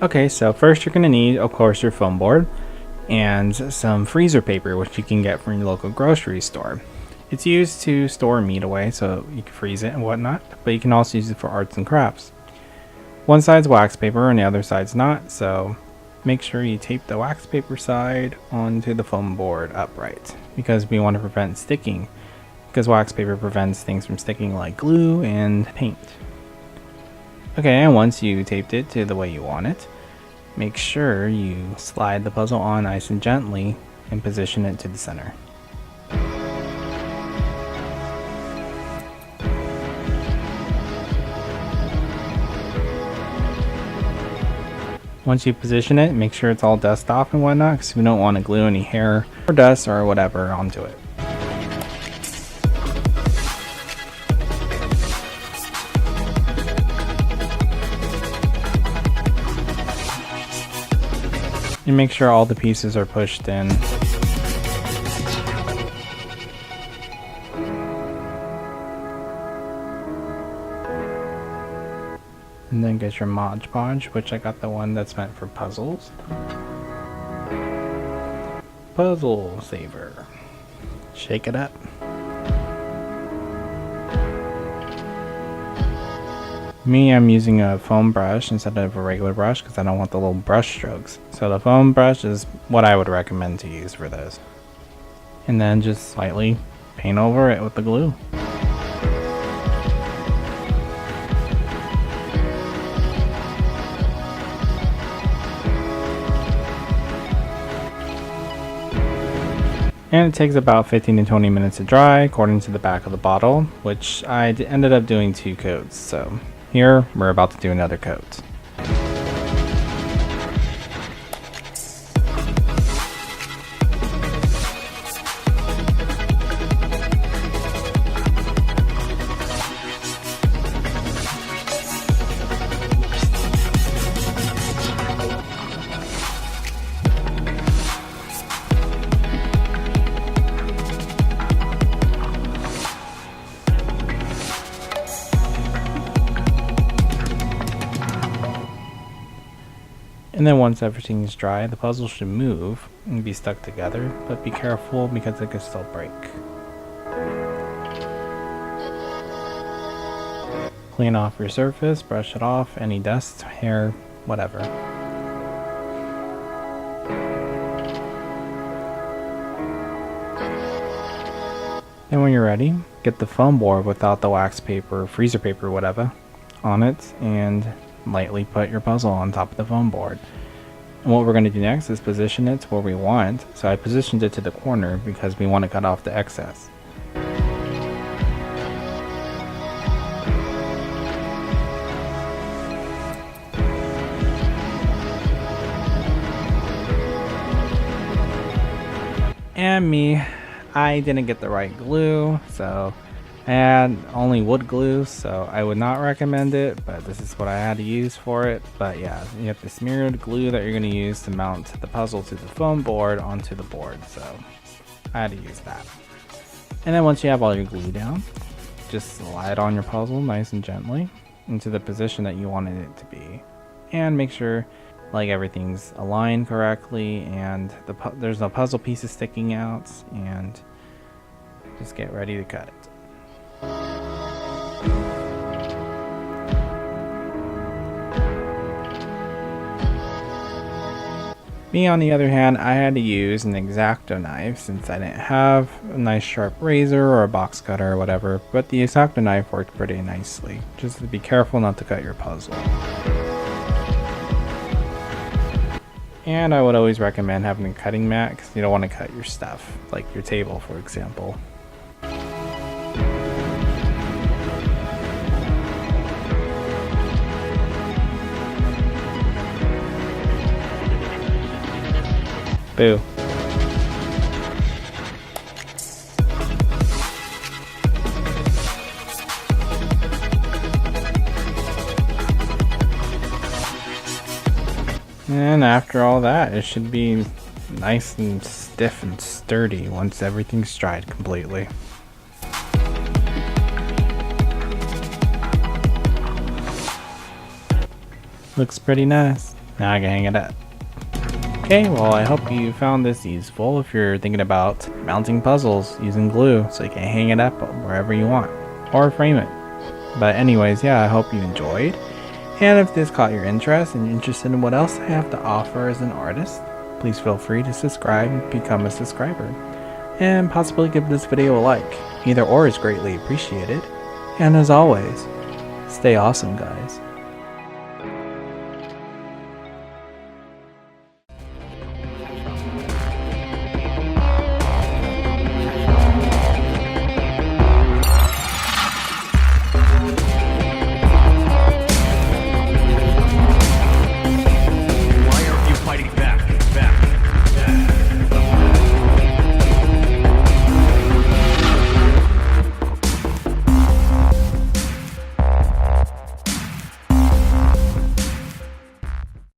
Okay, so first you're going to need, of course, your foam board and some freezer paper, which you can get from your local grocery store. It's used to store meat away, so you can freeze it and whatnot, but you can also use it for arts and crafts. One side's wax paper and the other side's not, so make sure you tape the wax paper side onto the foam board upright, because we want to prevent sticking, because wax paper prevents things from sticking like glue and paint. Okay, and once you taped it to the way you want it, make sure you slide the puzzle on nice and gently and position it to the center. Once you position it, make sure it's all dust off and whatnot, because we don't want to glue any hair or dust or whatever onto it. And make sure all the pieces are pushed in. And then get your Mod Podge, which I got the one that's meant for puzzles. Puzzle saver. Shake it up. Me, I'm using a foam brush instead of a regular brush because I don't want the little brush strokes. So the foam brush is what I would recommend to use for this. And then just slightly paint over it with the glue. And it takes about 15 to 20 minutes to dry according to the back of the bottle, which I ended up doing 2 coats. So here we're about to do another coat. And then once everything is dry, the puzzle should move and be stuck together, but be careful because it can still break. Clean off your surface, brush it off, any dust, hair, whatever. Then when you're ready, get the foam board without the wax paper, freezer paper, whatever, on it, and lightly put your puzzle on top of the foam board. And what we're going to do next is position it to where we want. So I positioned it to the corner because we want to cut off the excess. And me, I didn't get the right glue, so I had only wood glue, so I would not recommend it, but this is what I had to use for it. But yeah, you have the smeared glue that you're going to use to mount the puzzle to the foam board onto the board, so I had to use that. And then once you have all your glue down, just slide on your puzzle nice and gently into the position that you wanted it to be. And make sure like everything's aligned correctly and there's no puzzle pieces sticking out, and just get ready to cut it. Me, on the other hand, I had to use an X-acto knife since I didn't have a nice sharp razor or a box cutter or whatever, but the X-acto knife worked pretty nicely. Just to be careful not to cut your puzzle. And I would always recommend having a cutting mat because you don't want to cut your stuff, like your table for example. Boo. And after all that, it should be nice and stiff and sturdy once everything's dried completely. Looks pretty nice. Now I can hang it up. Okay, well I hope you found this useful if you're thinking about mounting puzzles using glue so you can hang it up wherever you want or frame it. But anyways, yeah, I hope you enjoyed. And if this caught your interest and you're interested in what else I have to offer as an artist, please feel free to subscribe and become a subscriber. And possibly give this video a like. Either or is greatly appreciated. And as always, stay awesome, guys.